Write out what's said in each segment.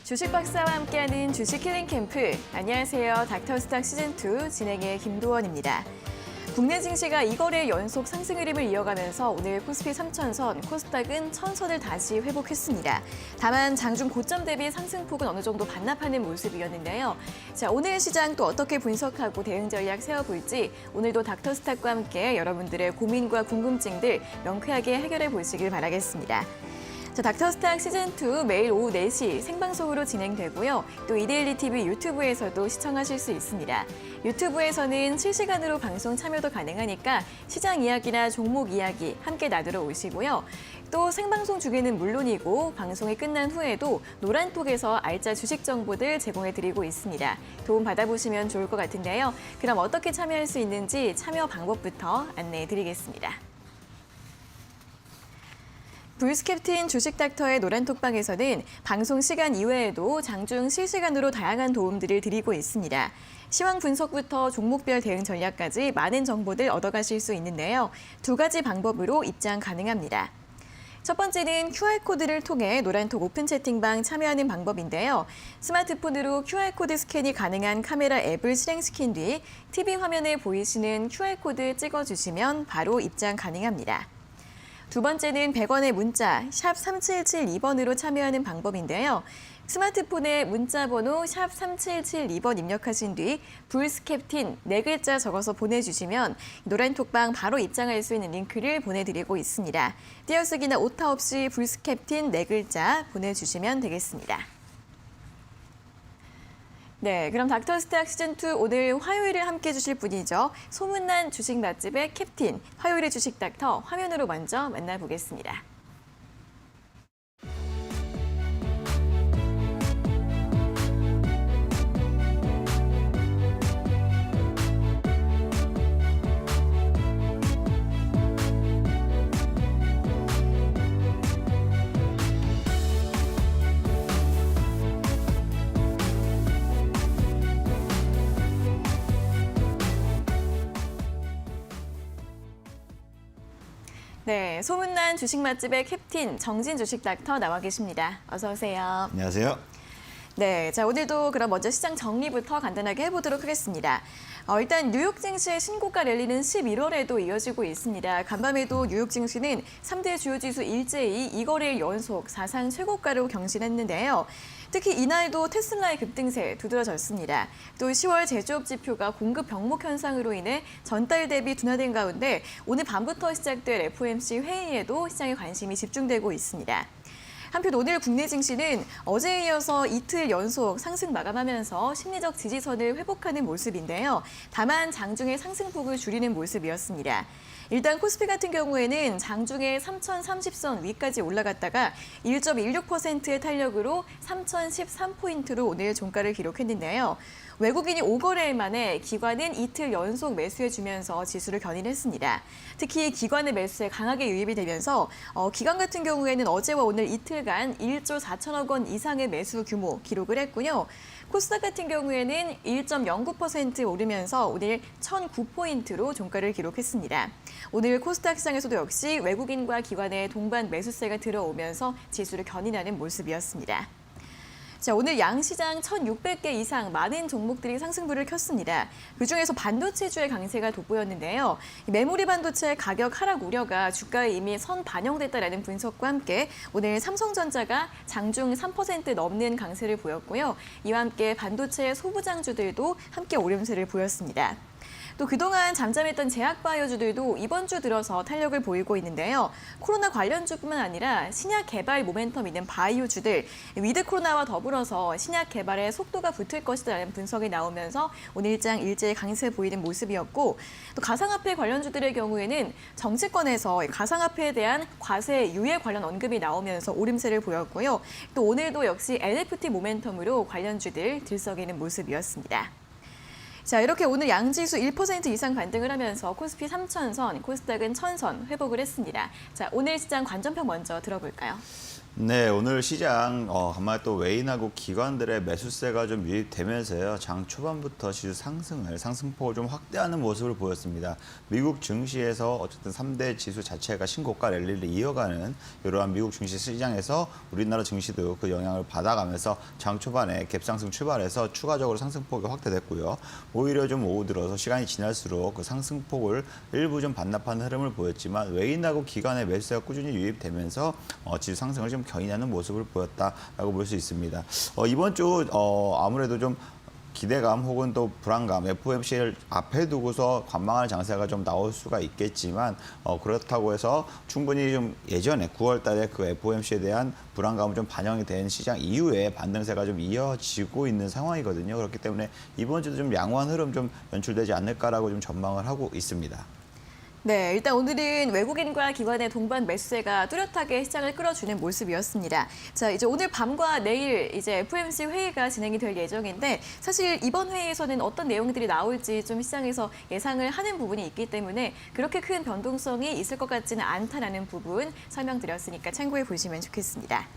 주식 박사와 함께하는 주식 힐링 캠프. 안녕하세요. 닥터스탁 시즌2 진행의 김도원입니다. 국내 증시가 2거래 연속 상승 흐름을 이어가면서 오늘 코스피 3,000선, 코스닥은 1,000선을 다시 회복했습니다. 다만 장중 고점 대비 상승폭은 어느 정도 반납하는 모습이었는데요. 자, 오늘 시장 또 어떻게 분석하고 대응 전략 세워볼지 오늘도 닥터스탁과 함께 여러분들의 고민과 궁금증들 명쾌하게 해결해 보시길 바라겠습니다. 자, 닥터스탁 시즌2 매일 오후 4시 생방송으로 진행되고요. 또 이데일리 TV 유튜브에서도 시청하실 수 있습니다. 유튜브에서는 실시간으로 방송 참여도 가능하니까 시장 이야기나 종목 이야기 함께 나누러 오시고요. 또 생방송 중에는 물론이고 방송이 끝난 후에도 노란톡에서 알짜 주식 정보들 제공해드리고 있습니다. 도움 받아보시면 좋을 것 같은데요. 그럼 어떻게 참여할 수 있는지 참여 방법부터 안내해드리겠습니다. 불스캡틴 주식닥터의 노란톡방에서는 방송 시간 이외에도 장중 실시간으로 다양한 도움들을 드리고 있습니다. 시황 분석부터 종목별 대응 전략까지 많은 정보들 얻어가실 수 있는데요. 두 가지 방법으로 입장 가능합니다. 첫 번째는 QR코드를 통해 노란톡 오픈 채팅방 참여하는 방법인데요. 스마트폰으로 QR코드 스캔이 가능한 카메라 앱을 실행시킨 뒤 TV 화면에 보이시는 QR코드 찍어주시면 바로 입장 가능합니다. 두 번째는 100원의 문자 샵 3772번으로 참여하는 방법인데요. 스마트폰에 문자 번호 샵 3772번 입력하신 뒤 불스캡틴 4글자 적어서 보내주시면 노란톡방 바로 입장할 수 있는 링크를 보내드리고 있습니다. 띄어쓰기나 오타 없이 불스캡틴 4글자 보내주시면 되겠습니다. 네, 그럼 닥터스탁 시즌2 오늘 화요일을 함께 해주실 분이죠. 소문난 주식 맛집의 캡틴, 화요일의 주식 닥터 화면으로 먼저 만나보겠습니다. 네, 소문난 주식 맛집의 캡틴 정진 주식 닥터 나와 계십니다. 어서 오세요. 안녕하세요. 네, 자 오늘도 그럼 먼저 시장 정리부터 간단하게 해보도록 하겠습니다. 일단 뉴욕 증시의 신고가 랠리는 11월에도 이어지고 있습니다. 간밤에도 뉴욕 증시는 3대 주요 지수 일제히 2거래일 연속 사상 최고가로 경신했는데요. 특히 이날도 테슬라의 급등세 두드러졌습니다. 또 10월 제조업 지표가 공급 병목 현상으로 인해 전달 대비 둔화된 가운데 오늘 밤부터 시작될 FOMC 회의에도 시장의 관심이 집중되고 있습니다. 한편 오늘 국내 증시는 어제에 이어서 이틀 연속 상승 마감하면서 심리적 지지선을 회복하는 모습인데요. 다만 장중의 상승폭을 줄이는 모습이었습니다. 일단 코스피 같은 경우에는 장중에 3,030선 위까지 올라갔다가 1.16%의 탄력으로 3,013포인트로 오늘 종가를 기록했는데요. 외국인이 5거래일 만에 기관은 이틀 연속 매수해주면서 지수를 견인했습니다. 특히 기관의 매수에 강하게 유입이 되면서 기관 같은 경우에는 어제와 오늘 이틀간 1조 4천억 원 이상의 매수 규모 기록을 했고요. 코스닥 같은 경우에는 1.09% 오르면서 오늘 1,009포인트로 종가를 기록했습니다. 오늘 코스닥 시장에서도 역시 외국인과 기관의 동반 매수세가 들어오면서 지수를 견인하는 모습이었습니다. 자, 오늘 양시장 1,600개 이상 많은 종목들이 상승불을 켰습니다. 그중에서 반도체주의 강세가 돋보였는데요. 메모리 반도체 가격 하락 우려가 주가에 이미 선 반영됐다라는 분석과 함께 오늘 삼성전자가 장중 3% 넘는 강세를 보였고요. 이와 함께 반도체 소부장주들도 함께 오름세를 보였습니다. 또 그동안 잠잠했던 제약바이오주들도 이번 주 들어서 탄력을 보이고 있는데요. 코로나 관련주뿐만 아니라 신약 개발 모멘텀 있는 바이오주들, 위드 코로나와 더불어서 신약 개발에 속도가 붙을 것이라는 분석이 나오면서 오늘 일장 일제히 강세 보이는 모습이었고, 또 가상화폐 관련주들의 경우에는 정치권에서 가상화폐에 대한 과세 유예 관련 언급이 나오면서 오름세를 보였고요. 또 오늘도 역시 NFT 모멘텀으로 관련주들 들썩이는 모습이었습니다. 자, 이렇게 오늘 양지수 1% 이상 반등을 하면서 코스피 3,000선, 코스닥은 1,000선 회복을 했습니다. 자, 오늘 시장 관전평 먼저 들어볼까요? 네, 오늘 시장 간만에 또 외인하고 기관들의 매수세가 좀 유입되면서요. 장 초반부터 지수 상승폭을 좀 확대하는 모습을 보였습니다. 미국 증시에서 어쨌든 3대 지수 자체가 신고가 랠리를 이어가는 이러한 미국 증시 시장에서 우리나라 증시도 그 영향을 받아가면서 장 초반에 갭상승 출발해서 추가적으로 상승폭이 확대됐고요. 오히려 좀 오후 들어서 시간이 지날수록 그 상승폭을 일부 좀 반납하는 흐름을 보였지만 외인하고 기관의 매수세가 꾸준히 유입되면서 지수 상승을 좀 견인하는 모습을 보였다라고 볼 수 있습니다. 이번 주 아무래도 좀 기대감 혹은 또 불안감, FOMC를 앞에 두고서 관망하는 장세가 좀 나올 수가 있겠지만 그렇다고 해서 충분히 좀 예전에 9월 달에 그 FOMC에 대한 불안감은 좀 반영이 된 시장 이후에 반등세가 좀 이어지고 있는 상황이거든요. 그렇기 때문에 이번 주도 좀 양호한 흐름 좀 연출되지 않을까라고 좀 전망을 하고 있습니다. 네, 일단 오늘은 외국인과 기관의 동반 매수세가 뚜렷하게 시장을 끌어주는 모습이었습니다. 자, 이제 오늘 밤과 내일 이제 FOMC 회의가 진행이 될 예정인데 사실 이번 회의에서는 어떤 내용들이 나올지 좀 시장에서 예상을 하는 부분이 있기 때문에 그렇게 큰 변동성이 있을 것 같지는 않다라는 부분 설명드렸으니까 참고해 보시면 좋겠습니다.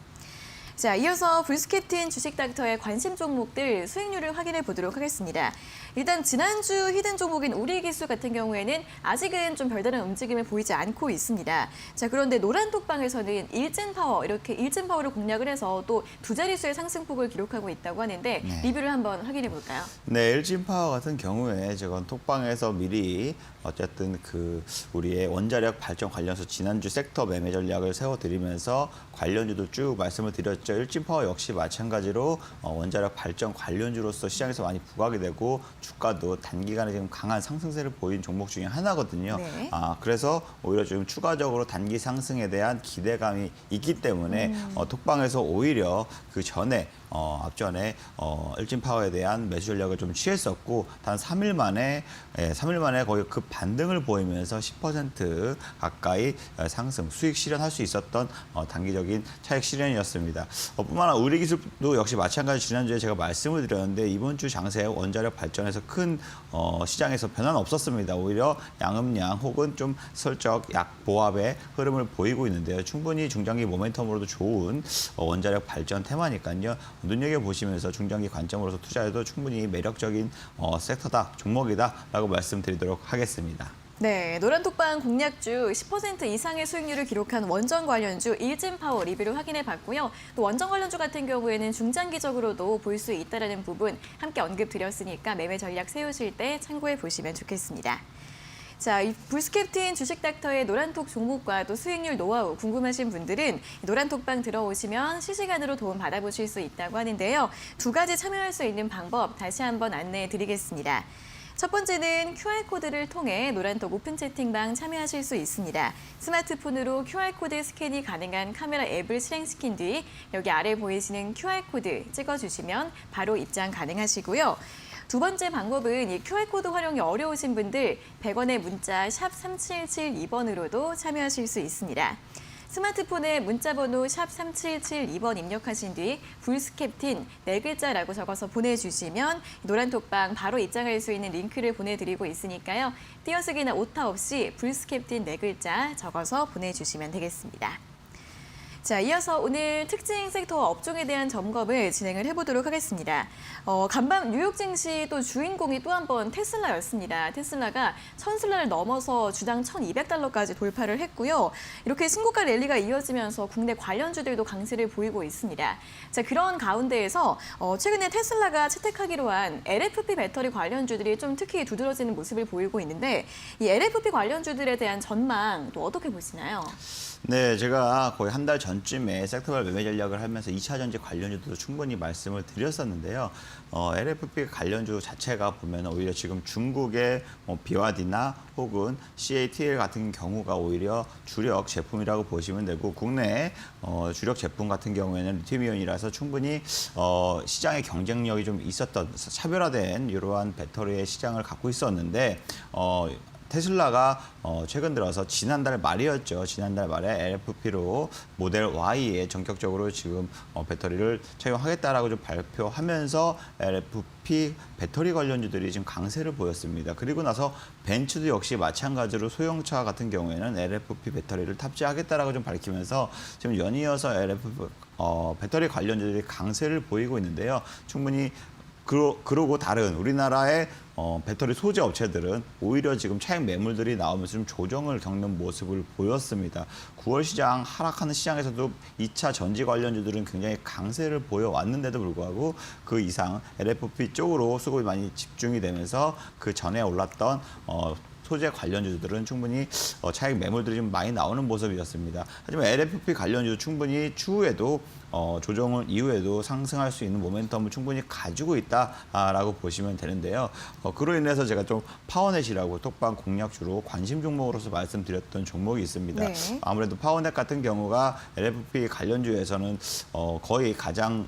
자, 이어서 불스캡틴 주식닥터의 관심 종목들 수익률을 확인해 보도록 하겠습니다. 일단 지난주 히든 종목인 우리기술 같은 경우에는 아직은 좀 별다른 움직임을 보이지 않고 있습니다. 자, 그런데 노란톡방에서는 일진파워, 이렇게 일진파워를 공략을 해서 또 두 자릿수의 상승폭을 기록하고 있다고 하는데 리뷰를 한번 확인해 볼까요? 네, LG파워 같은 경우에 제가 톡방에서 미리 어쨌든 그 우리의 원자력 발전 관련해서 지난주 섹터 매매 전략을 세워드리면서 관련주도 쭉 말씀을 드렸죠. 일진파워 역시 마찬가지로 원자력 발전 관련주로서 시장에서 많이 부각이 되고 주가도 단기간에 지금 강한 상승세를 보인 종목 중에 하나거든요. 네. 그래서 오히려 좀 추가적으로 단기 상승에 대한 기대감이 있기 때문에 톡방에서 오히려 그 전에 앞전에 일진파워에 대한 매수 전략을 좀 취했었고 단 3일 만에 거의 급 반등을 보이면서 10% 가까이 상승 수익 실현할 수 있었던 단기적인 차익 실현이었습니다. 뿐만 아니라 우리기술도 역시 마찬가지 지난주에 제가 말씀을 드렸는데 이번 주 장세 원자력 발전에서 큰 시장에서 변화는 없었습니다. 오히려 양음양 혹은 좀 슬쩍 약보합의 흐름을 보이고 있는데요. 충분히 중장기 모멘텀으로도 좋은 원자력 발전 테마니까요. 눈여겨보시면서 중장기 관점으로서 투자해도 충분히 매력적인 섹터다, 종목이다라고 말씀드리도록 하겠습니다. 네, 노란톡방 공략주 10% 이상의 수익률을 기록한 원전 관련주 일진파워 리뷰를 확인해 봤고요. 또 원전 관련주 같은 경우에는 중장기적으로도 볼 수 있다는 부분 함께 언급드렸으니까 매매 전략 세우실 때 참고해 보시면 좋겠습니다. 자, 이 불스캡틴 주식닥터의 노란톡 종목과 또 수익률 노하우 궁금하신 분들은 노란톡방 들어오시면 실시간으로 도움 받아보실 수 있다고 하는데요. 두 가지 참여할 수 있는 방법 다시 한번 안내해 드리겠습니다. 첫 번째는 QR코드를 통해 노란톡 오픈 채팅방 참여하실 수 있습니다. 스마트폰으로 QR코드 스캔이 가능한 카메라 앱을 실행시킨 뒤 여기 아래 보이시는 QR코드 찍어주시면 바로 입장 가능하시고요. 두 번째 방법은 이 QR코드 활용이 어려우신 분들 100원의 문자 샵 3772번으로도 참여하실 수 있습니다. 스마트폰에 문자번호 샵 3772번 입력하신 뒤 불스캡틴 4글자라고 적어서 보내주시면 노란톡방 바로 입장할 수 있는 링크를 보내드리고 있으니까요. 띄어쓰기나 오타 없이 불스캡틴 4글자 적어서 보내주시면 되겠습니다. 자, 이어서 오늘 특징 섹터 업종에 대한 점검을 진행을 해보도록 하겠습니다. 간밤 뉴욕 증시 또 주인공이 또 한 번 테슬라였습니다. 테슬라가 1000달러를 넘어서 주당 1200달러까지 돌파를 했고요. 이렇게 신고가 랠리가 이어지면서 국내 관련주들도 강세를 보이고 있습니다. 자, 그런 가운데에서 최근에 테슬라가 채택하기로 한 LFP 배터리 관련주들이 좀 특히 두드러지는 모습을 보이고 있는데 이 LFP 관련주들에 대한 전망 또 어떻게 보시나요? 네, 제가 거의 한 달 전쯤에 섹터별 매매 전략을 하면서 2차 전지 관련주도 충분히 말씀을 드렸었는데요. LFP 관련주 자체가 보면 오히려 지금 중국의 BYD나 혹은 CATL 같은 경우가 오히려 주력 제품이라고 보시면 되고 국내 주력 제품 같은 경우에는 리튬이온이라서 충분히 시장의 경쟁력이 좀 있었던 차별화된 이러한 배터리의 시장을 갖고 있었는데 테슬라가 최근 들어서 지난달 말이었죠. 지난달 말에 LFP로 모델 Y에 전격적으로 지금 배터리를 채용하겠다라고 좀 발표하면서 LFP 배터리 관련주들이 지금 강세를 보였습니다. 그리고 나서 벤츠도 역시 마찬가지로 소형차 같은 경우에는 LFP 배터리를 탑재하겠다라고 좀 밝히면서 지금 연이어서 LFP 배터리 관련주들이 강세를 보이고 있는데요. 충분히 그러고 다른 우리나라의 배터리 소재 업체들은 오히려 지금 차익 매물들이 나오면서 좀 조정을 겪는 모습을 보였습니다. 9월 시장 하락하는 시장에서도 2차 전지 관련주들은 굉장히 강세를 보여왔는데도 불구하고 그 이상 LFP 쪽으로 수급이 많이 집중이 되면서 그 전에 올랐던 소재 관련주들은 충분히 차익 매물들이 좀 많이 나오는 모습이었습니다. 하지만 LFP 관련주 충분히 추후에도 조정을 이후에도 상승할 수 있는 모멘텀을 충분히 가지고 있다라고 보시면 되는데요. 그로 인해서 제가 좀 파워넷이라고 톡방 공략주로 관심 종목으로서 말씀드렸던 종목이 있습니다. 네. 아무래도 파워넷 같은 경우가 LFP 관련주에서는 거의 가장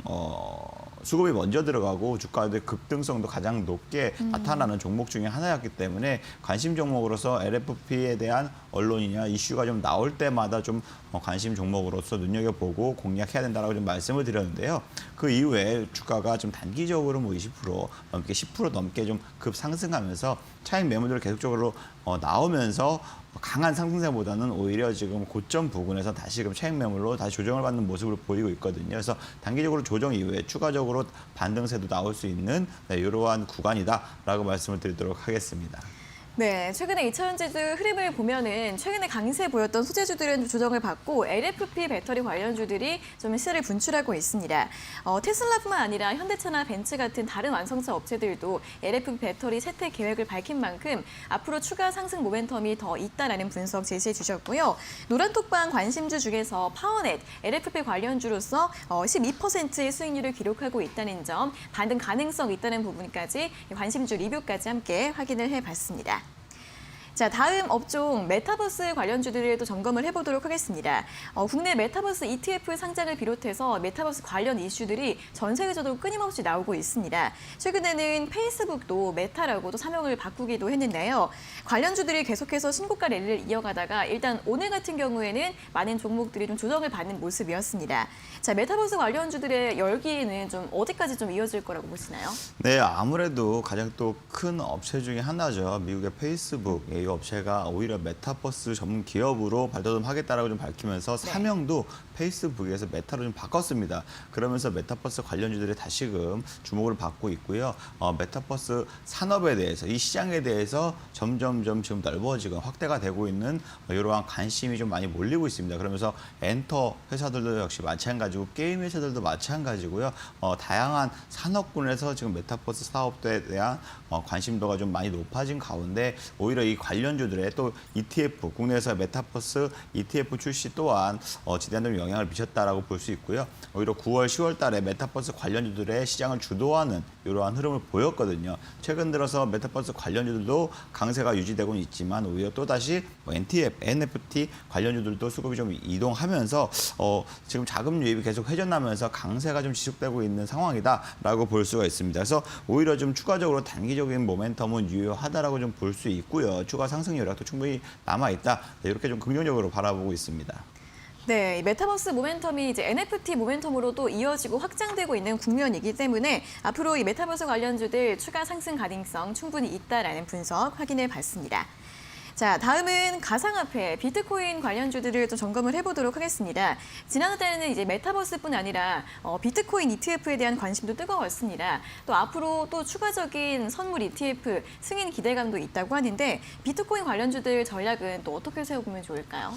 수급이 먼저 들어가고 주가의 급등성도 가장 높게 나타나는 종목 중에 하나였기 때문에 관심 종목으로서 LFP에 대한 언론이나 이슈가 좀 나올 때마다 좀 관심 종목으로서 눈여겨보고 공략해야 된다라고 좀 말씀을 드렸는데요. 그 이후에 주가가 좀 단기적으로 뭐 20% 넘게 10% 넘게 좀 급상승하면서 차익 매물들 계속적으로 나오면서 강한 상승세보다는 오히려 지금 고점 부근에서 다시금 차익 매물로 다시 조정을 받는 모습을 보이고 있거든요. 그래서 단기적으로 조정 이후에 추가적으로 반등세도 나올 수 있는 이러한 구간이다라고 말씀을 드리도록 하겠습니다. 네, 최근에 2차전지주 흐름을 보면은 최근에 강세 보였던 소재주들은 좀 조정을 받고 LFP 배터리 관련주들이 좀 시세를 분출하고 있습니다. 테슬라뿐만 아니라 현대차나 벤츠 같은 다른 완성차 업체들도 LFP 배터리 채택 계획을 밝힌 만큼 앞으로 추가 상승 모멘텀이 더 있다라는 분석 제시해 주셨고요. 노란톡방 관심주 중에서 파워넷, LFP 관련주로서 12%의 수익률을 기록하고 있다는 점, 반등 가능성 있다는 부분까지 관심주 리뷰까지 함께 확인을 해봤습니다. 자, 다음 업종 메타버스 관련주들을 또 점검을 해보도록 하겠습니다. 국내 메타버스 ETF 상장을 비롯해서 메타버스 관련 이슈들이 전 세계적으로 끊임없이 나오고 있습니다. 최근에는 페이스북도 메타라고 또 사명을 바꾸기도 했는데요. 관련주들이 계속해서 신고가 랠리를 이어가다가 일단 오늘 같은 경우에는 많은 종목들이 좀 조정을 받는 모습이었습니다. 자, 메타버스 관련주들의 열기는 좀 어디까지 좀 이어질 거라고 보시나요? 네, 아무래도 가장 또 큰 업체 중에 하나죠. 미국의 페이스북. 이 업체가 오히려 메타버스 전문 기업으로 발돋움하겠다라고 좀 밝히면서 사명도 페이스북에서 메타로 좀 바꿨습니다. 그러면서 메타버스 관련주들이 다시금 주목을 받고 있고요. 메타버스 산업에 대해서, 이 시장에 대해서 점점점 지금 넓어지고 확대가 되고 있는 이러한 관심이 좀 많이 몰리고 있습니다. 그러면서 엔터 회사들도 역시 마찬가지고 게임 회사들도 마찬가지고요. 다양한 산업군에서 지금 메타버스 사업에 대한 관심도가 좀 많이 높아진 가운데 오히려 이 관련주들의 또 ETF, 국내에서 메타버스 ETF 출시 또한 지대한 영향을 미쳤다라고 볼 수 있고요. 오히려 9월, 10월 달에 메타버스 관련주들의 시장을 주도하는 이러한 흐름을 보였거든요. 최근 들어서 메타버스 관련주들도 강세가 유지되고는 있지만 오히려 또다시 NFT 관련주들도 수급이 좀 이동하면서 지금 자금 유입이 계속 회전하면서 강세가 좀 지속되고 있는 상황이다라고 볼 수가 있습니다. 그래서 오히려 좀 추가적으로 단기적인 모멘텀은 유효하다라고 좀 볼 수 있고요. 추가 상승 여력도 충분히 남아있다. 이렇게 좀 긍정적으로 바라보고 있습니다. 네, 이 메타버스 모멘텀이 이제 NFT 모멘텀으로도 이어지고 확장되고 있는 국면이기 때문에 앞으로 이 메타버스 관련주들 추가 상승 가능성 충분히 있다라는 분석 확인해 봤습니다. 자, 다음은 가상화폐, 비트코인 관련주들을 좀 점검을 해보도록 하겠습니다. 지난 달에는 이제 메타버스뿐 아니라 비트코인 ETF에 대한 관심도 뜨거웠습니다. 또 앞으로 또 추가적인 선물 ETF 승인 기대감도 있다고 하는데 비트코인 관련주들 전략은 또 어떻게 세워보면 좋을까요?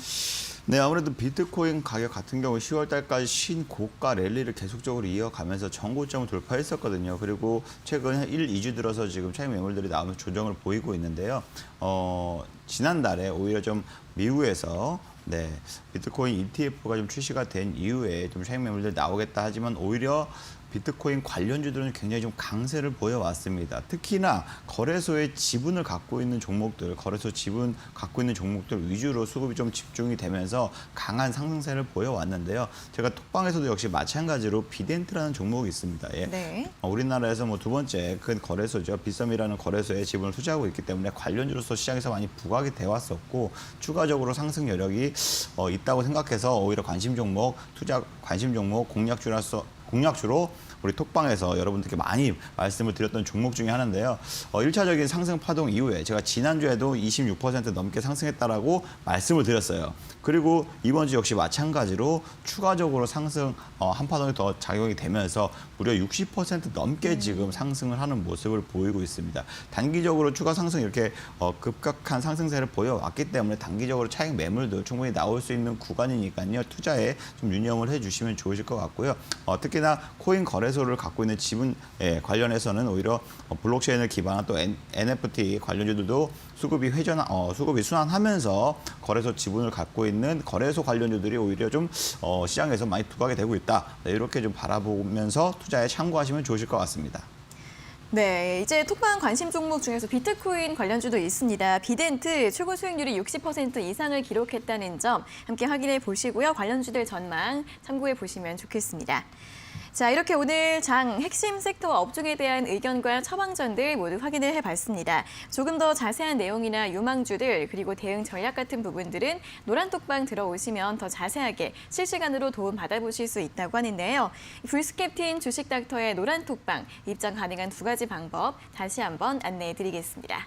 네, 아무래도 비트코인 가격 같은 경우 10월 달까지 신고가 랠리를 계속적으로 이어가면서 전고점을 돌파했었거든요. 그리고 최근 1, 2주 들어서 지금 차익 매물들이 나오면서 조정을 보이고 있는데요. 지난달에 오히려 좀 미국에서 비트코인 ETF가 좀 출시가 된 이후에 좀 차익 매물들이 나오겠다 하지만 오히려 비트코인 관련주들은 굉장히 좀 강세를 보여왔습니다. 특히나 거래소의 지분을 갖고 있는 종목들, 거래소 지분 갖고 있는 종목들 위주로 수급이 좀 집중이 되면서 강한 상승세를 보여왔는데요. 제가 톡방에서도 역시 마찬가지로 비덴트라는 종목이 있습니다. 예. 네. 우리나라에서 뭐 두 번째 큰 거래소죠. 빗썸이라는 거래소에 지분을 투자하고 있기 때문에 관련주로서 시장에서 많이 부각이 돼 왔었고 추가적으로 상승 여력이 있다고 생각해서 오히려 관심 종목, 투자 관심 종목 공략주로 우리 톡방에서 여러분들께 많이 말씀을 드렸던 종목 중에 하나인데요. 1차적인 상승 파동 이후에 제가 지난주에도 26% 넘게 상승했다라고 말씀을 드렸어요. 그리고 이번 주 역시 마찬가지로 추가적으로 상승 한 파동이 더 작용이 되면서 무려 60% 넘게 지금 상승을 하는 모습을 보이고 있습니다. 단기적으로 추가 상승 이렇게 급격한 상승세를 보여왔기 때문에 단기적으로 차익 매물도 충분히 나올 수 있는 구간이니까요. 투자에 좀 유념을 해주시면 좋으실 것 같고요. 특히나 코인 거래소를 갖고 있는 지분에 관련해서는 오히려 블록체인을 기반한 또 NFT 관련주들도 수급이 순환하면서 거래소 지분을 갖고 있는 거래소 관련주들이 오히려 좀 시장에서 많이 부각이 되고 있다. 이렇게 좀 바라보면서 투자에 참고하시면 좋으실 것 같습니다. 네, 이제 톡방 관심 종목 중에서 비트코인 관련주도 있습니다. 비덴트 최고 수익률이 60% 이상을 기록했다는 점 함께 확인해 보시고요. 관련주들 전망 참고해 보시면 좋겠습니다. 자, 이렇게 오늘 장 핵심 섹터와 업종에 대한 의견과 처방전들 모두 확인을 해봤습니다. 조금 더 자세한 내용이나 유망주들 그리고 대응 전략 같은 부분들은 노란톡방 들어오시면 더 자세하게 실시간으로 도움 받아보실 수 있다고 하는데요. 불스캡틴 주식닥터의 노란톡방 입장 가능한 두 가지 방법 다시 한번 안내해드리겠습니다.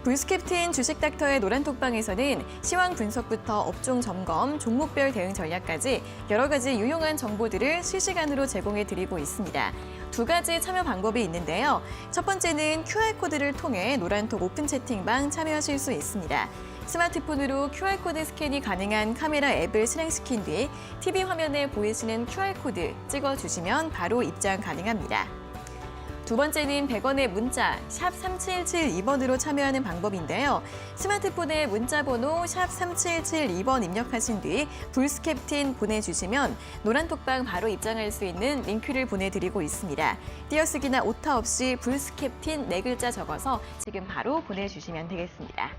불스캡틴 주식닥터의 노란톡방에서는 시황 분석부터 업종 점검, 종목별 대응 전략까지 여러 가지 유용한 정보들을 실시간으로 제공해드리고 있습니다. 두 가지 참여 방법이 있는데요. 첫 번째는 QR코드를 통해 노란톡 오픈 채팅방 참여하실 수 있습니다. 스마트폰으로 QR코드 스캔이 가능한 카메라 앱을 실행시킨 뒤 TV 화면에 보이시는 QR코드 찍어주시면 바로 입장 가능합니다. 두 번째는 100원의 문자 샵 3772번으로 참여하는 방법인데요. 스마트폰에 문자 번호 샵 3772번 입력하신 뒤 불스캡틴 보내주시면 노란톡방 바로 입장할 수 있는 링크를 보내드리고 있습니다. 띄어쓰기나 오타 없이 불스캡틴 4글자 적어서 지금 바로 보내주시면 되겠습니다.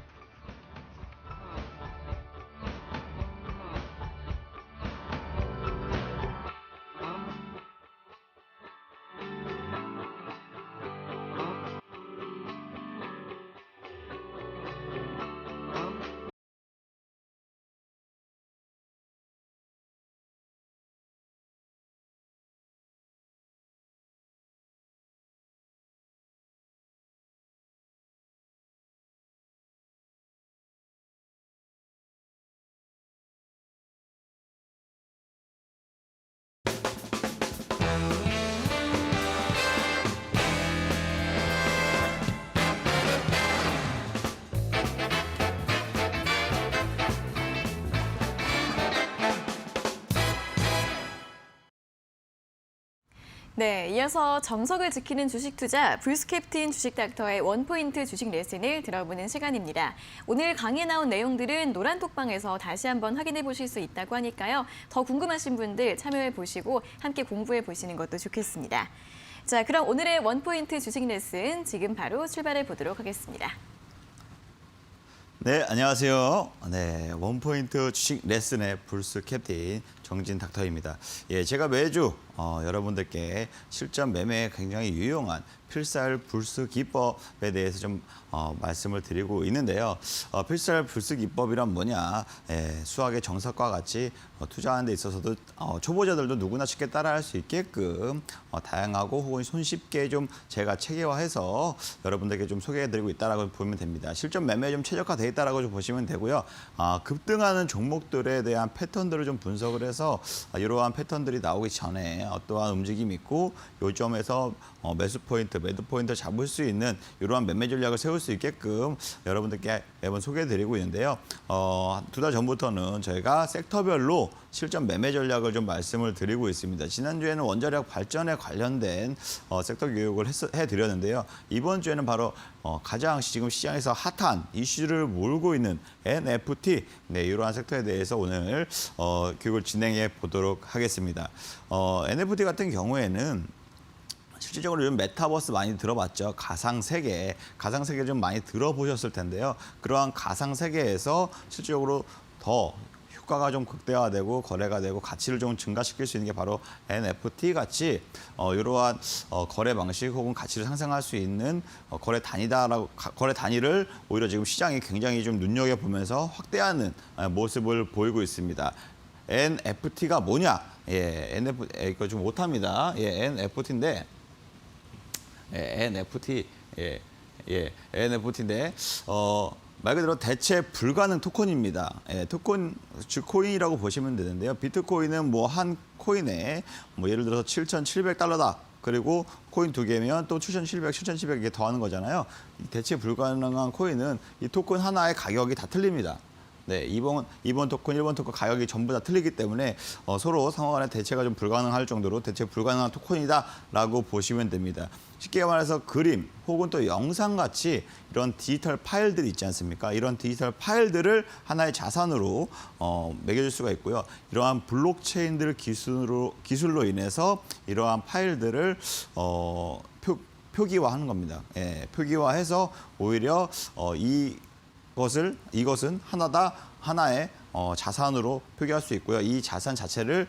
네, 이어서 정석을 지키는 주식 투자 불스캡틴 주식닥터의 원포인트 주식 레슨을 들어보는 시간입니다. 오늘 강의에 나온 내용들은 노란톡방에서 다시 한번 확인해 보실 수 있다고 하니까요. 더 궁금하신 분들 참여해 보시고 함께 공부해 보시는 것도 좋겠습니다. 자, 그럼 오늘의 원포인트 주식 레슨 지금 바로 출발해 보도록 하겠습니다. 네, 안녕하세요. 네, 원포인트 주식 레슨의 불스캡틴 정진 닥터입니다. 예, 제가 매주 여러분들께 실전 매매에 굉장히 유용한 필살 불스 기법에 대해서 좀 말씀을 드리고 있는데요. 필살 불스 기법이란 뭐냐? 예, 수학의 정석과 같이 투자하는 데 있어서도 초보자들도 누구나 쉽게 따라할 수 있게끔 다양하고 혹은 손쉽게 좀 제가 체계화해서 여러분들께 좀 소개해드리고 있다라고 보면 됩니다. 실전 매매에 좀 최적화되어 있다라고 좀 보시면 되고요. 급등하는 종목들에 대한 패턴들을 좀 분석을 해서 이러한 패턴들이 나오기 전에 어떠한 움직임이 있고 요점에서 매수 포인트, 매도 포인트를 잡을 수 있는 이러한 매매 전략을 세울 수 있게끔 여러분들께 매번 소개해드리고 있는데요. 2달 전부터는 저희가 섹터별로 실전 매매 전략을 좀 말씀을 드리고 있습니다. 지난주에는 원자력 발전에 관련된 섹터 교육을 해드렸는데요. 이번 주에는 바로 가장 지금 시장에서 핫한 이슈를 몰고 있는 NFT, 이러한 섹터에 대해서 오늘 교육을 진행해 보도록 하겠습니다. NFT 같은 경우에는 실질적으로 요즘 메타버스 많이 들어봤죠. 가상세계 좀 많이 들어보셨을 텐데요. 그러한 가상세계에서 실질적으로 더 효과가 좀 극대화되고 거래가 되고 가치를 좀 증가시킬 수 있는 게 바로 NFT 같이 이러한 거래 방식 혹은 가치를 상승할 수 있는 거래 단위를 오히려 지금 시장이 굉장히 좀 눈여겨보면서 확대하는 모습을 보이고 있습니다. NFT가 뭐냐? 이거 좀 못합니다. NFT인데. NFT인데 말 그대로 대체 불가능 토큰입니다. 토큰 즉 코인이라고 보시면 되는데요. 비트코인은 뭐 한 코인에 예를 들어서 7,700달러다. 그리고 코인 2개면 또 7,700 이게 더하는 거잖아요. 대체 불가능한 코인은 이 토큰 하나의 가격이 다 틀립니다. 이번 토큰, 1번 토큰 가격이 전부 다 틀리기 때문에 서로 상호 간의 대체가 좀 불가능할 정도로 대체 불가능한 토큰이다라고 보시면 됩니다. 쉽게 말해서 그림 혹은 또 영상같이 이런 디지털 파일들이 있지 않습니까? 이런 디지털 파일들을 하나의 자산으로 매겨줄 수가 있고요. 이러한 블록체인들 기술로 인해서 이러한 파일들을 표기화하는 겁니다. 표기화해서 오히려 이것은 하나의 자산으로 표기할 수 있고요. 이 자산 자체를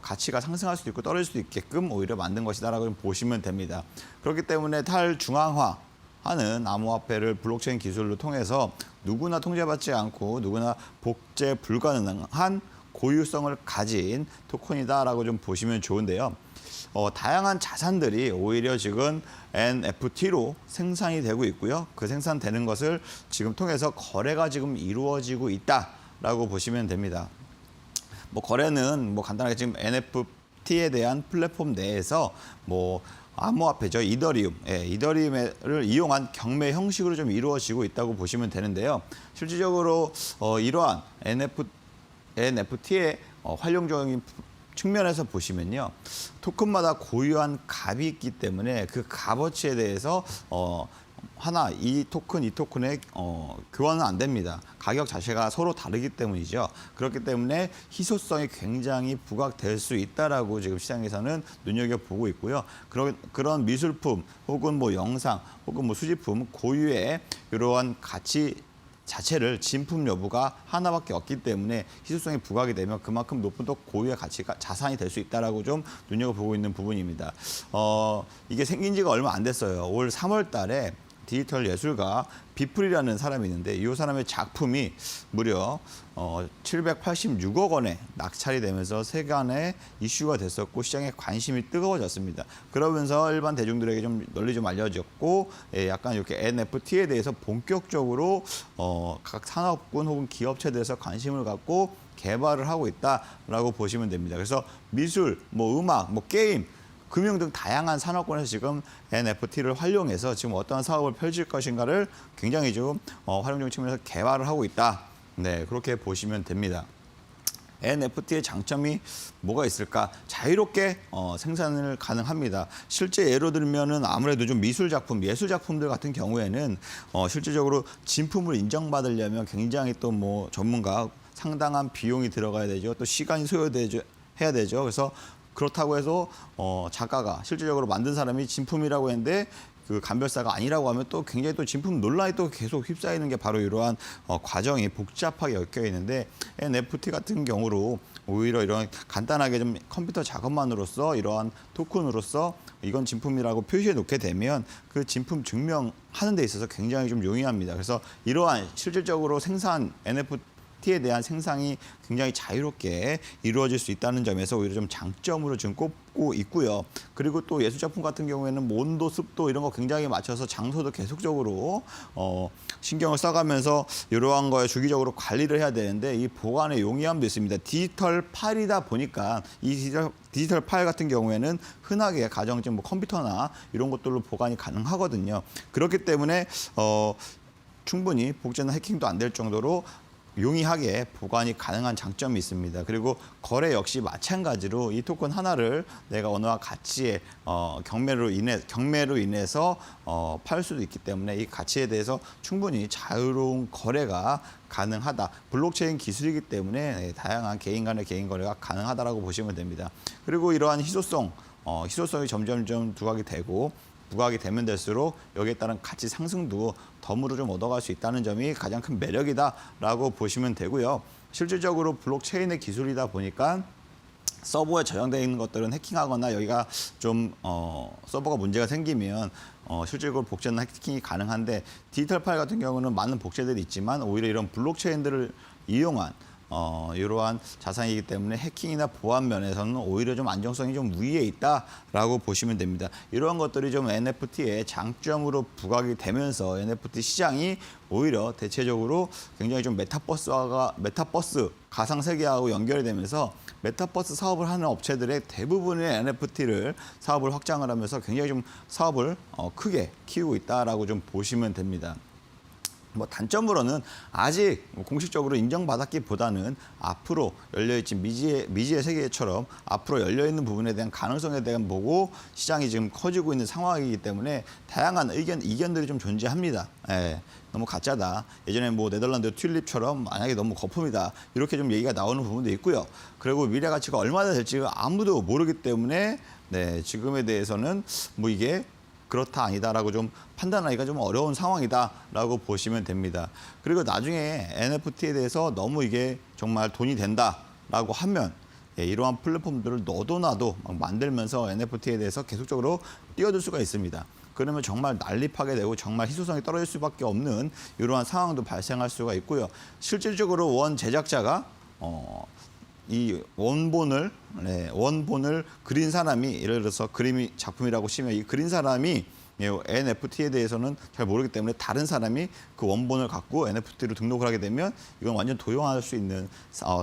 가치가 상승할 수도 있고 떨어질 수도 있게끔 오히려 만든 것이다라고 좀 보시면 됩니다. 그렇기 때문에 탈중앙화하는 암호화폐를 블록체인 기술로 통해서 누구나 통제받지 않고 누구나 복제 불가능한 고유성을 가진 토큰이다라고 좀 보시면 좋은데요. 다양한 자산들이 오히려 지금 NFT로 생산이 되고 있고요. 그 생산되는 것을 지금 통해서 거래가 지금 이루어지고 있다라고 보시면 됩니다. 거래는 간단하게 지금 NFT에 대한 플랫폼 내에서 암호화폐죠. 이더리움을 이용한 경매 형식으로 좀 이루어지고 있다고 보시면 되는데요. 실질적으로 이러한 NFT의 활용적인 측면에서 보시면요. 토큰마다 고유한 값이 있기 때문에 그 값어치에 대해서 이 토큰의 교환은 안 됩니다. 가격 자체가 서로 다르기 때문이죠. 그렇기 때문에 희소성이 굉장히 부각될 수 있다라고 지금 시장에서는 눈여겨보고 있고요. 그런 미술품 혹은 영상 혹은 수집품 고유의 이러한 가치 자체를 진품 여부가 하나밖에 없기 때문에 희소성이 부각이 되면 그만큼 높은 또 고유의 가치가 자산이 될 수 있다라고 좀 눈여겨보고 있는 부분입니다. 이게 생긴 지가 얼마 안 됐어요. 올 3월 달에 디지털 예술가 비플이라는 사람이 있는데 이 사람의 작품이 무려 786억 원에 낙찰이 되면서 세간에 이슈가 됐었고 시장에 관심이 뜨거워졌습니다. 그러면서 일반 대중들에게 좀 널리 좀 알려졌고 약간 이렇게 NFT에 대해서 본격적으로 각 산업군 혹은 기업체들에서 관심을 갖고 개발을 하고 있다라고 보시면 됩니다. 그래서 미술, 음악, 게임 금융 등 다양한 산업군에서 지금 NFT를 활용해서 지금 어떤 사업을 펼칠 것인가를 굉장히 좀 활용적인 측면에서 개발을 하고 있다. 그렇게 보시면 됩니다. NFT의 장점이 뭐가 있을까? 자유롭게 생산을 가능합니다. 실제 예로 들면은 아무래도 좀 예술 작품들 같은 경우에는 실질적으로 진품을 인정받으려면 굉장히 또 전문가 상당한 비용이 들어가야 되죠. 또 시간이 해야 되죠. 그래서 그렇다고 해서 작가가 실질적으로 만든 사람이 진품이라고 했는데 그 감별사가 아니라고 하면 또 굉장히 또 진품 논란이 또 계속 휩싸이는 게 바로 이러한 과정이 복잡하게 엮여 있는데 NFT 같은 경우로 오히려 이런 간단하게 좀 컴퓨터 작업만으로써 이러한 토큰으로서 이건 진품이라고 표시해 놓게 되면 그 진품 증명하는 데 있어서 굉장히 좀 용이합니다. 그래서 이러한 실질적으로 생산 NFT에 대한 생산이 굉장히 자유롭게 이루어질 수 있다는 점에서 오히려 좀 장점으로 지금 꼽고 있고요. 그리고 또 예술작품 같은 경우에는 온도, 습도 이런 거 굉장히 맞춰서 장소도 계속적으로 신경을 써가면서 이러한 거에 주기적으로 관리를 해야 되는데 이 보관의 용이함도 있습니다. 디지털 파일이다 보니까 이 디지털 파일 같은 경우에는 흔하게 가정집 컴퓨터나 이런 것들로 보관이 가능하거든요. 그렇기 때문에 충분히 복제나 해킹도 안 될 정도로 용이하게 보관이 가능한 장점이 있습니다. 그리고 거래 역시 마찬가지로 이 토큰 하나를 내가 언어와 가치의 경매로 인해서 팔 수도 있기 때문에 이 가치에 대해서 충분히 자유로운 거래가 가능하다. 블록체인 기술이기 때문에 다양한 개인 간의 개인 거래가 가능하다라고 보시면 됩니다. 그리고 이러한 희소성이 점점점 부각이 되면 될수록 여기에 따른 가치 상승도 덤으로 좀 얻어갈 수 있다는 점이 가장 큰 매력이다라고 보시면 되고요. 실질적으로 블록체인의 기술이다 보니까 서버에 저장되어 있는 것들은 해킹하거나 여기가 좀 서버가 문제가 생기면 실질적으로 복제나 해킹이 가능한데 디지털 파일 같은 경우는 많은 복제들이 있지만 오히려 이런 블록체인들을 이용한 이러한 자산이기 때문에 해킹이나 보안 면에서는 오히려 좀 안정성이 좀 위에 있다라고 보시면 됩니다. 이러한 것들이 좀 NFT의 장점으로 부각이 되면서 NFT 시장이 오히려 대체적으로 굉장히 좀 메타버스 가상 세계하고 연결이 되면서 메타버스 사업을 하는 업체들의 대부분의 NFT를 사업을 확장을 하면서 굉장히 좀 사업을 크게 키우고 있다라고 좀 보시면 됩니다. 뭐 단점으로는 아직 공식적으로 인정받았기보다는 앞으로 열려있지 미지의 세계처럼 앞으로 열려있는 부분에 대한 가능성에 대한 보고 시장이 지금 커지고 있는 상황이기 때문에 다양한 이견들이 좀 존재합니다. 예, 너무 가짜다. 예전에 뭐 네덜란드 튤립처럼 만약에 너무 거품이다. 이렇게 좀 얘기가 나오는 부분도 있고요. 그리고 미래 가치가 얼마나 될지 아무도 모르기 때문에 네, 지금에 대해서는 뭐 이게 그렇다 아니다라고 좀 판단하기가 좀 어려운 상황이다라고 보시면 됩니다. 그리고 나중에 NFT에 대해서 너무 이게 정말 돈이 된다라고 하면 이러한 플랫폼들을 너도 나도 막 만들면서 NFT에 대해서 계속적으로 뛰어들 수가 있습니다. 그러면 정말 난립하게 되고 정말 희소성이 떨어질 수밖에 없는 이러한 상황도 발생할 수가 있고요. 실질적으로 원 제작자가 이 원본을 그린 사람이 예를 들어서 그림이 작품이라고 치면 이 그린 사람이 NFT에 대해서는 잘 모르기 때문에 다른 사람이 그 원본을 갖고 NFT로 등록을 하게 되면 이건 완전 도용할 수 있는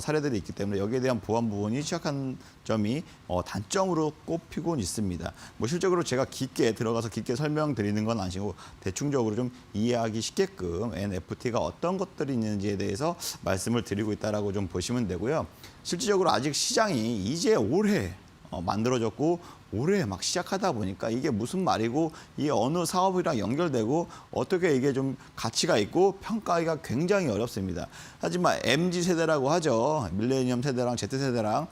사례들이 있기 때문에 여기에 대한 보안 부분이 취약한 점이 단점으로 꼽히곤 있습니다. 뭐 실적으로 제가 깊게 들어가서 깊게 설명드리는 건 아니고 대충적으로 좀 이해하기 쉽게끔 NFT가 어떤 것들이 있는지에 대해서 말씀을 드리고 있다라고 좀 보시면 되고요. 실질적으로 아직 시장이 이제 올해 만들어졌고 올해 막 시작하다 보니까 이게 무슨 말이고 이게 어느 사업이랑 연결되고 어떻게 이게 좀 가치가 있고 평가하기가 굉장히 어렵습니다. 하지만 MZ세대라고 하죠. 밀레니엄 세대랑 Z세대랑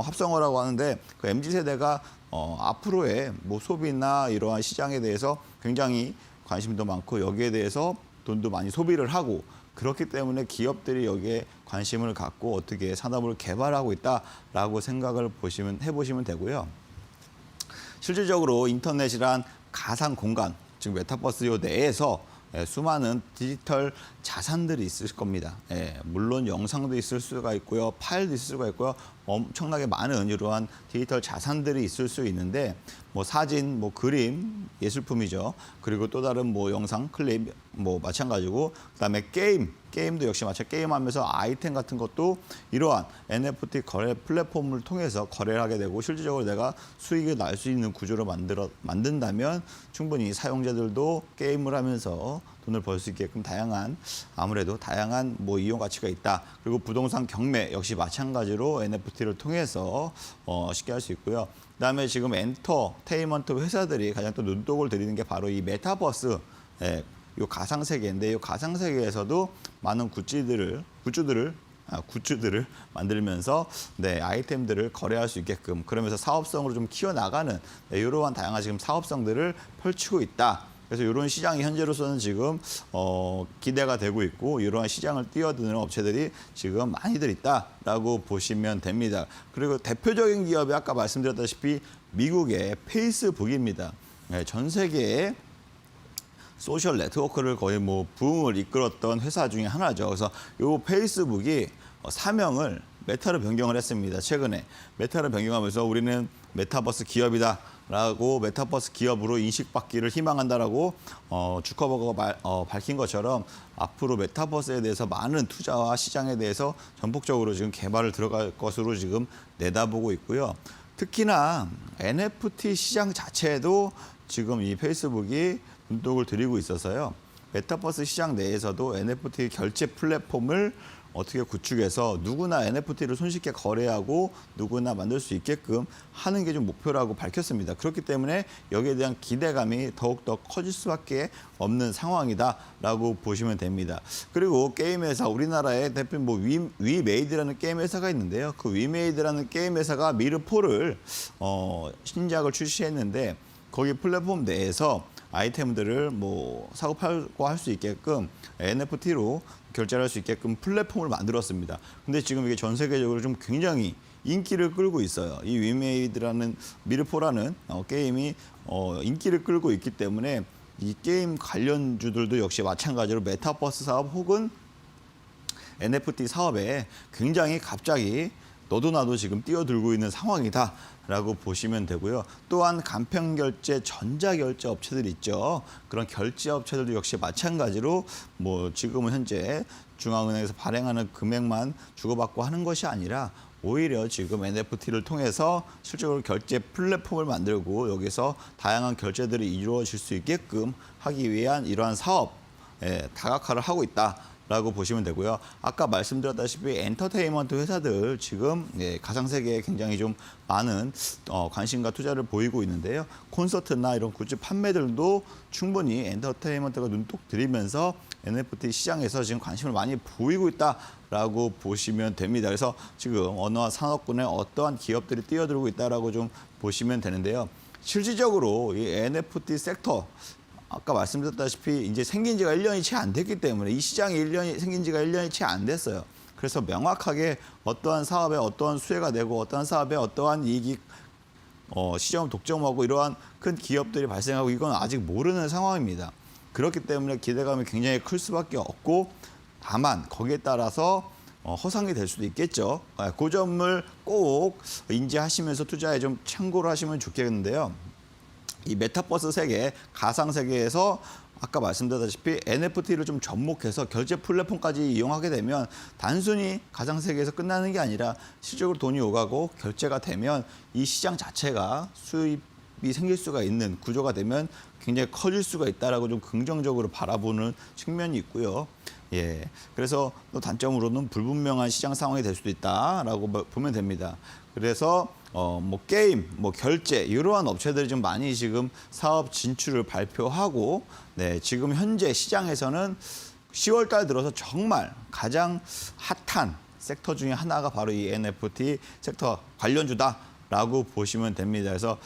합성어라고 하는데 그 MZ세대가 앞으로의 뭐 소비나 이러한 시장에 대해서 굉장히 관심도 많고 여기에 대해서 돈도 많이 소비를 하고 그렇기 때문에 기업들이 여기에 관심을 갖고 어떻게 산업을 개발하고 있다라고 생각을 해보시면 되고요. 실질적으로 인터넷이란 가상 공간, 즉 메타버스 요 내에서 수많은 디지털 자산들이 있을 겁니다. 물론 영상도 있을 수가 있고요, 파일도 있을 수가 있고요, 엄청나게 많은 이러한 디지털 자산들이 있을 수 있는데 뭐 사진, 뭐 그림, 예술품이죠. 그리고 또 다른 뭐 영상, 클립, 뭐 마찬가지고 그다음에 게임도 역시 게임하면서 아이템 같은 것도 이러한 NFT 거래 플랫폼을 통해서 거래를 하게 되고 실질적으로 내가 수익을 날 수 있는 구조로 만든다면 충분히 사용자들도 게임을 하면서 돈을 벌 수 있게끔 아무래도 다양한 뭐 이용 가치가 있다. 그리고 부동산 경매 역시 마찬가지로 NFT를 통해서 쉽게 할 수 있고요. 그다음에 지금 엔터테인먼트 회사들이 가장 또 눈독을 들이는 게 바로 이 메타버스 요 가상 세계인데 이 가상 세계에서도 많은 굿즈들을 만들면서 아이템들을 거래할 수 있게끔 그러면서 사업성으로 좀 키워나가는 이러한 다양한 지금 사업성들을 펼치고 있다. 그래서 이런 시장이 현재로서는 지금 기대가 되고 있고 이러한 시장을 뛰어드는 업체들이 지금 많이들 있다라고 보시면 됩니다. 그리고 대표적인 기업이 아까 말씀드렸다시피 미국의 페이스북입니다. 전 세계에 소셜 네트워크를 거의 뭐 붐을 이끌었던 회사 중에 하나죠. 그래서 이 페이스북이 사명을 메타로 변경을 했습니다. 최근에 메타로 변경하면서 우리는 메타버스 기업이다라고 메타버스 기업으로 인식받기를 희망한다라고 주커버거가 밝힌 것처럼 앞으로 메타버스에 대해서 많은 투자와 시장에 대해서 전폭적으로 지금 개발을 들어갈 것으로 지금 내다보고 있고요. 특히나 NFT 시장 자체도 지금 이 페이스북이 눈독을 들이고 있어서요. 메타버스 시장 내에서도 NFT 결제 플랫폼을 어떻게 구축해서 누구나 NFT를 손쉽게 거래하고 누구나 만들 수 있게끔 하는 게 좀 목표라고 밝혔습니다. 그렇기 때문에 여기에 대한 기대감이 더욱더 커질 수밖에 없는 상황이다라고 보시면 됩니다. 그리고 게임 회사, 우리나라의 대표 위메이드라는 게임 회사가 있는데요. 그 위메이드라는 게임 회사가 미르4를 신작을 출시했는데 거기 플랫폼 내에서 아이템들을 사고 팔고 할 수 있게끔 NFT로 결제를 할 수 있게끔 플랫폼을 만들었습니다. 근데 지금 이게 전 세계적으로 좀 굉장히 인기를 끌고 있어요. 이 위메이드라는 미르4라는 게임이 인기를 끌고 있기 때문에 이 게임 관련주들도 역시 마찬가지로 메타버스 사업 혹은 NFT 사업에 굉장히 갑자기 너도 나도 지금 뛰어들고 있는 상황이다라고 보시면 되고요. 또한 간편결제, 전자결제 업체들이 있죠. 그런 결제 업체들도 역시 마찬가지로 지금은 현재 중앙은행에서 발행하는 금액만 주고받고 하는 것이 아니라 오히려 지금 NFT를 통해서 실제로 결제 플랫폼을 만들고 여기서 다양한 결제들이 이루어질 수 있게끔 하기 위한 이러한 사업에 다각화를 하고 있다라고 보시면 되고요. 아까 말씀드렸다시피 엔터테인먼트 회사들 지금 가상 세계에 굉장히 좀 많은 관심과 투자를 보이고 있는데요. 콘서트나 이런 굿즈 판매들도 충분히 엔터테인먼트가 눈독 들이면서 NFT 시장에서 지금 관심을 많이 보이고 있다라고 보시면 됩니다. 그래서 지금 언어와 산업군에 어떠한 기업들이 뛰어들고 있다라고 좀 보시면 되는데요. 실질적으로 이 NFT 섹터 아까 말씀드렸다시피 이제 생긴 지가 1년이 채 안 됐기 때문에 이 시장이 생긴 지가 1년이 채 안 됐어요. 그래서 명확하게 어떠한 사업에 어떠한 수혜가 되고 어떠한 사업에 어떠한 이익이 시장을 독점하고 이러한 큰 기업들이 발생하고 이건 아직 모르는 상황입니다. 그렇기 때문에 기대감이 굉장히 클 수밖에 없고 다만 거기에 따라서 허상이 될 수도 있겠죠. 그 점을 꼭 인지하시면서 투자에 좀 참고를 하시면 좋겠는데요. 이 메타버스 세계, 가상 세계에서 아까 말씀드렸다시피 NFT를 좀 접목해서 결제 플랫폼까지 이용하게 되면 단순히 가상 세계에서 끝나는 게 아니라 실적으로 돈이 오가고 결제가 되면 이 시장 자체가 수입이 생길 수가 있는 구조가 되면 굉장히 커질 수가 있다라고 좀 긍정적으로 바라보는 측면이 있고요. 그래서 또 단점으로는 불분명한 시장 상황이 될 수도 있다라고 보면 됩니다. 그래서 게임, 결제 이러한 업체들이 좀 많이 지금 사업 진출을 발표하고 지금 현재 시장에서는 10월 달 들어서 정말 가장 핫한 섹터 중에 하나가 바로 이 NFT 섹터 관련주다라고 보시면 됩니다. 그래서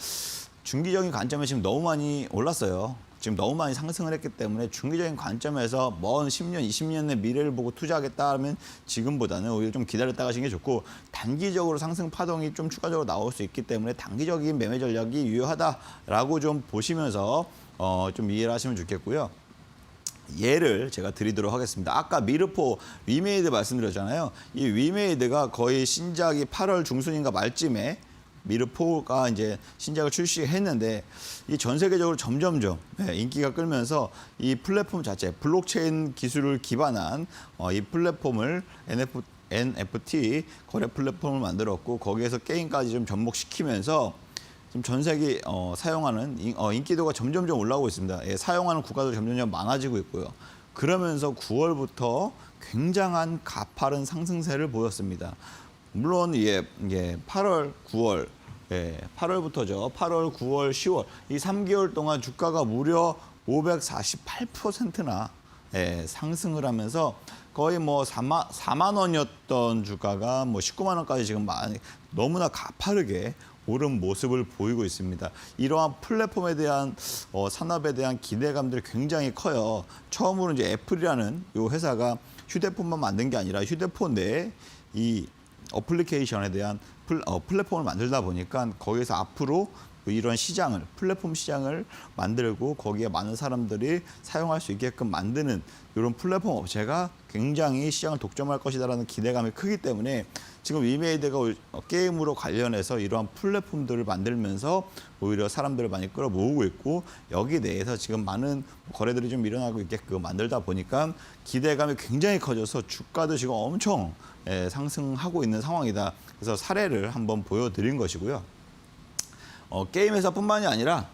중기적인 관점에 지금 너무 많이 올랐어요. 지금 너무 많이 상승을 했기 때문에 중기적인 관점에서 먼 10년, 20년의 미래를 보고 투자하겠다 하면 지금보다는 오히려 좀 기다렸다 가시는 게 좋고 단기적으로 상승 파동이 좀 추가적으로 나올 수 있기 때문에 단기적인 매매 전략이 유효하다라고 좀 보시면서 좀 이해를 하시면 좋겠고요. 예를 제가 드리도록 하겠습니다. 아까 미르4 위메이드 말씀드렸잖아요. 이 위메이드가 거의 신작이 8월 중순인가 말쯤에 미르4가 이제 신작을 출시했는데 이 전 세계적으로 점점점 인기가 끌면서 이 플랫폼 자체 블록체인 기술을 기반한 이 플랫폼을 NFT 거래 플랫폼을 만들었고 거기에서 게임까지 좀 접목시키면서 지금 전 세계 사용하는 인기도가 점점점 올라오고 있습니다. 사용하는 국가도 점점점 많아지고 있고요. 그러면서 9월부터 굉장한 가파른 상승세를 보였습니다. 물론 8월, 9월, 8월부터죠. 8월, 9월, 10월 이 3개월 동안 주가가 무려 548%나 상승을 하면서 거의 4만 원이었던 주가가 19만 원까지 지금 너무나 가파르게 오른 모습을 보이고 있습니다. 이러한 플랫폼에 대한 산업에 대한 기대감들이 굉장히 커요. 처음으로 이제 애플이라는 이 회사가 휴대폰만 만든 게 아니라 휴대폰 내에 이 어플리케이션에 대한 플랫폼을 만들다 보니까 거기에서 앞으로 이런 시장을 플랫폼 시장을 만들고 거기에 많은 사람들이 사용할 수 있게끔 만드는 이런 플랫폼 업체가 굉장히 시장을 독점할 것이다라는 기대감이 크기 때문에 지금 위메이드가 게임으로 관련해서 이러한 플랫폼들을 만들면서 오히려 사람들을 많이 끌어모으고 있고 여기 내에서 지금 많은 거래들이 좀 일어나고 있게끔 만들다 보니까 기대감이 굉장히 커져서 주가도 지금 엄청 상승하고 있는 상황이다. 그래서 사례를 한번 보여드린 것이고요. 게임 회사뿐만이 아니라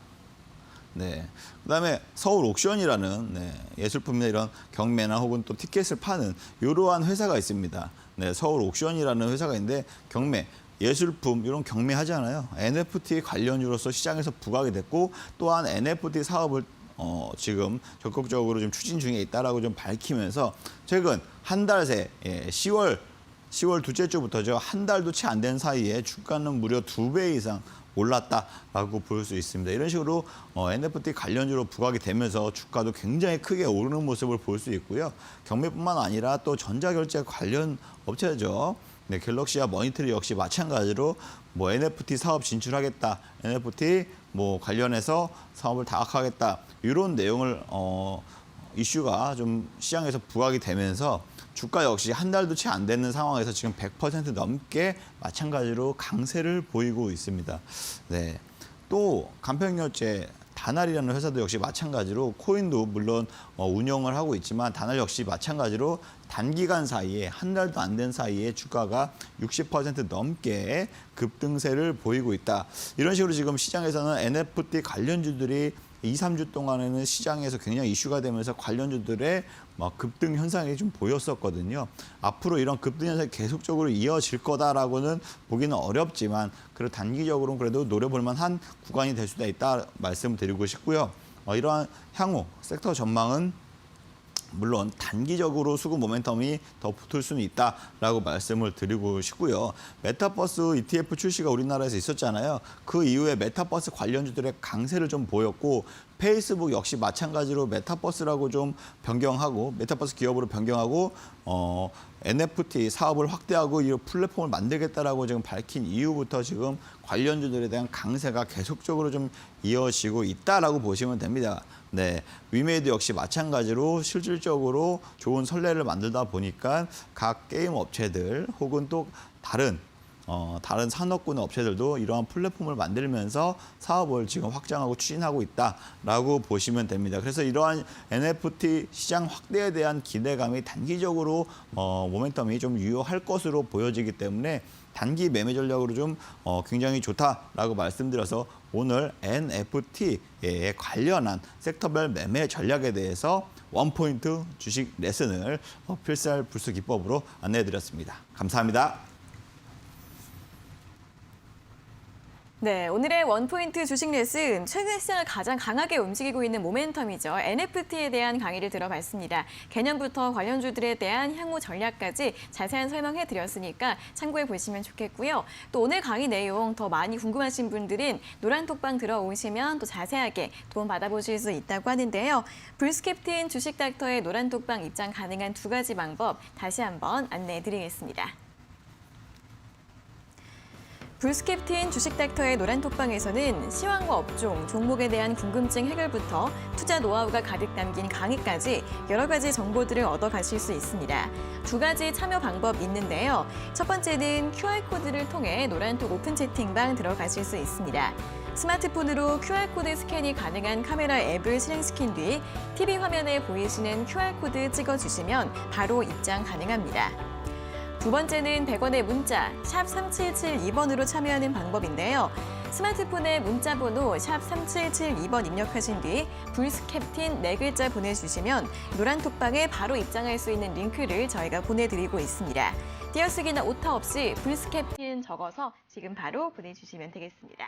네. 그다음에 서울 옥션이라는 예술품이나 이런 경매나 혹은 또 티켓을 파는 이러한 회사가 있습니다. 네, 서울 옥션이라는 회사가 있는데 경매, 예술품 이런 경매하잖아요. NFT 관련주로서 시장에서 부각이 됐고 또한 NFT 사업을 지금 적극적으로 좀 추진 중에 있다라고 좀 밝히면서 최근 한 달 새 10월 둘째 주부터죠. 한 달도 채 안 된 사이에 주가는 무려 2배 이상 올랐다라고 볼 수 있습니다. 이런 식으로 NFT 관련주로 부각이 되면서 주가도 굉장히 크게 오르는 모습을 볼 수 있고요. 경매뿐만 아니라 또 전자결제 관련 업체죠. 네, 갤럭시와 머니트리 역시 마찬가지로 뭐 NFT 사업 진출하겠다, NFT 뭐 관련해서 사업을 다각하겠다 이런 내용을 이슈가 좀 시장에서 부각이 되면서 주가 역시 한 달도 채 안 되는 상황에서 지금 100% 넘게 마찬가지로 강세를 보이고 있습니다. 네. 또 간편결제 다날이라는 회사도 역시 마찬가지로 코인도 물론 운영을 하고 있지만 다날 역시 마찬가지로 단기간 사이에 한 달도 안 된 사이에 주가가 60% 넘게 급등세를 보이고 있다. 이런 식으로 지금 시장에서는 NFT 관련주들이 2, 3주 동안에는 시장에서 굉장히 이슈가 되면서 관련주들의 급등 현상이 좀 보였었거든요. 앞으로 이런 급등 현상이 계속적으로 이어질 거다라고는 보기는 어렵지만 그래도 단기적으로는 그래도 노려볼 만한 구간이 될 수도 있다 말씀드리고 싶고요. 이러한 향후 섹터 전망은 물론 단기적으로 수급 모멘텀이 더 붙을 수는 있다라고 말씀을 드리고 싶고요. 메타버스 ETF 출시가 우리나라에서 있었잖아요. 그 이후에 메타버스 관련주들의 강세를 좀 보였고 페이스북 역시 마찬가지로 메타버스라고 좀 변경하고 메타버스 기업으로 변경하고 NFT 사업을 확대하고 이 플랫폼을 만들겠다라고 지금 밝힌 이후부터 지금 관련주들에 대한 강세가 계속적으로 좀 이어지고 있다라고 보시면 됩니다. 네, 위메이드 역시 마찬가지로 실질적으로 좋은 선례를 만들다 보니까 각 게임 업체들 혹은 또 다른 산업군 업체들도 이러한 플랫폼을 만들면서 사업을 지금 확장하고 추진하고 있다라고 보시면 됩니다. 그래서 이러한 NFT 시장 확대에 대한 기대감이 단기적으로 모멘텀이 좀 유효할 것으로 보여지기 때문에 단기 매매 전략으로 좀 굉장히 좋다라고 말씀드려서 오늘 NFT에 관련한 섹터별 매매 전략에 대해서 원포인트 주식 레슨을 필살 불수 기법으로 안내해드렸습니다. 감사합니다. 네, 오늘의 원포인트 주식 레슨, 최근 시장을 가장 강하게 움직이고 있는 모멘텀이죠. NFT에 대한 강의를 들어봤습니다. 개념부터 관련주들에 대한 향후 전략까지 자세한 설명해 드렸으니까 참고해 보시면 좋겠고요. 또 오늘 강의 내용 더 많이 궁금하신 분들은 노란톡방 들어오시면 또 자세하게 도움 받아보실 수 있다고 하는데요. 불스캡틴 주식 닥터의 노란톡방 입장 가능한 2가지 방법 다시 한번 안내해 드리겠습니다. 불스캡틴 주식닥터의 노란톡방에서는 시황과 업종, 종목에 대한 궁금증 해결부터 투자 노하우가 가득 담긴 강의까지 여러 가지 정보들을 얻어가실 수 있습니다. 2가지 참여 방법 있는데요. 첫 번째는 QR코드를 통해 노란톡 오픈 채팅방 들어가실 수 있습니다. 스마트폰으로 QR코드 스캔이 가능한 카메라 앱을 실행시킨 뒤 TV 화면에 보이시는 QR코드 찍어주시면 바로 입장 가능합니다. 두 번째는 100원의 문자 샵 3772번으로 참여하는 방법인데요. 스마트폰에 문자 번호 샵 3772번 입력하신 뒤 불스캡틴 4글자 보내주시면 노란톡방에 바로 입장할 수 있는 링크를 저희가 보내드리고 있습니다. 띄어쓰기나 오타 없이 불스캡틴 적어서 지금 바로 보내주시면 되겠습니다.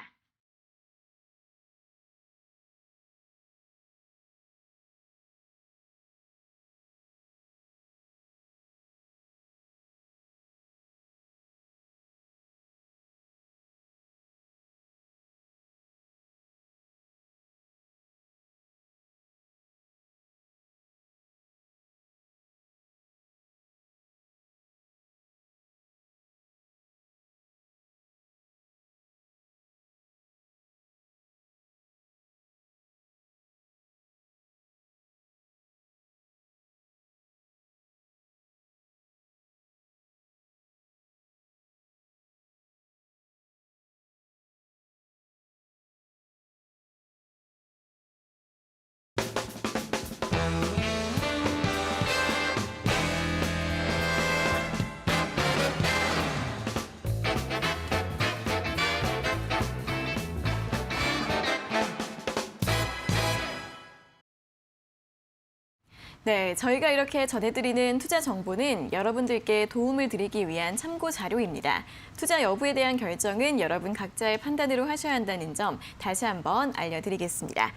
네, 저희가 이렇게 전해드리는 투자 정보는 여러분들께 도움을 드리기 위한 참고 자료입니다. 투자 여부에 대한 결정은 여러분 각자의 판단으로 하셔야 한다는 점 다시 한번 알려드리겠습니다.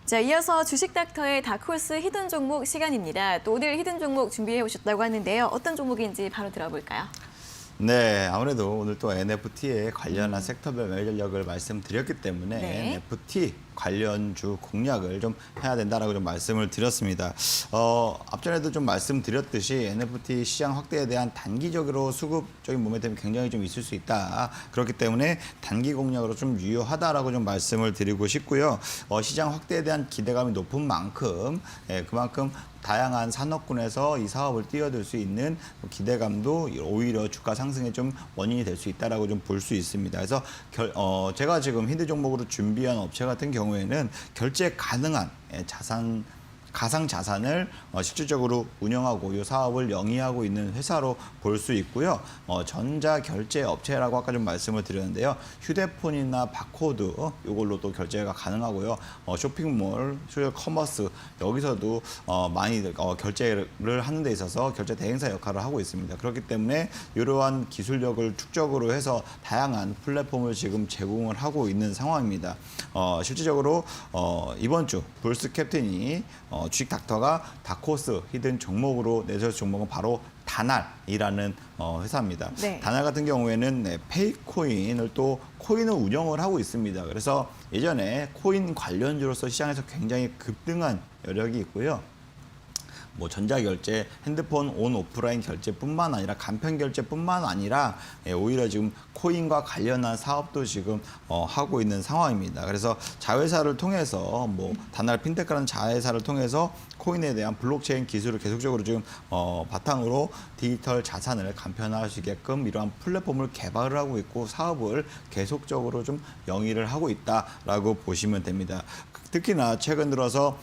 자, 이어서 주식닥터의 다크호스 히든 종목 시간입니다. 또 오늘 히든 종목 준비해 오셨다고 하는데요. 어떤 종목인지 바로 들어볼까요? 네, 아무래도 오늘 또 NFT에 관련한 섹터별 매매 전략을 말씀드렸기 때문에 네. NFT 관련주 공략을 좀 해야 된다라고 좀 말씀을 드렸습니다. 앞전에도 좀 말씀드렸듯이 NFT 시장 확대에 대한 단기적으로 수급적인 모멘텀이 굉장히 좀 있을 수 있다. 그렇기 때문에 단기 공략으로 좀 유효하다라고 좀 말씀을 드리고 싶고요. 시장 확대에 대한 기대감이 높은 만큼 그만큼 다양한 산업군에서 이 사업을 뛰어들 수 있는 기대감도 오히려 주가 상승에 좀 원인이 될 수 있다라고 좀 볼 수 있습니다. 그래서 제가 지금 힌트 종목으로 준비한 업체 같은 경우에는 결제 가능한 가상 자산을 실질적으로 운영하고 이 사업을 영위하고 있는 회사로 볼 수 있고요. 전자 결제 업체라고 아까 좀 말씀을 드렸는데요. 휴대폰이나 바코드 이걸로 또 결제가 가능하고요. 쇼핑몰, 소셜 커머스 여기서도 많이 결제를 하는 데 있어서 결제 대행사 역할을 하고 있습니다. 그렇기 때문에 이러한 기술력을 축적으로 해서 다양한 플랫폼을 지금 제공을 하고 있는 상황입니다. 실질적으로 이번 주 불스 캡틴이 주식 닥터가 다크호스 히든 종목으로 내세운 종목은 바로 다날이라는 회사입니다. 네. 다날 같은 경우에는 페이코인을 또 코인을 운영을 하고 있습니다. 그래서 예전에 코인 관련주로서 시장에서 굉장히 급등한 여력이 있고요. 뭐 전자결제, 핸드폰 온 오프라인 결제뿐만 아니라 간편 결제뿐만 아니라 오히려 지금 코인과 관련한 사업도 지금 하고 있는 상황입니다. 그래서 자회사를 통해서 뭐 다날 핀테크라는 자회사를 통해서 코인에 대한 블록체인 기술을 계속적으로 지금 바탕으로 디지털 자산을 간편화할 수 있게끔 이러한 플랫폼을 개발을 하고 있고 사업을 계속적으로 좀 영위를 하고 있다라고 보시면 됩니다. 특히나 최근 들어서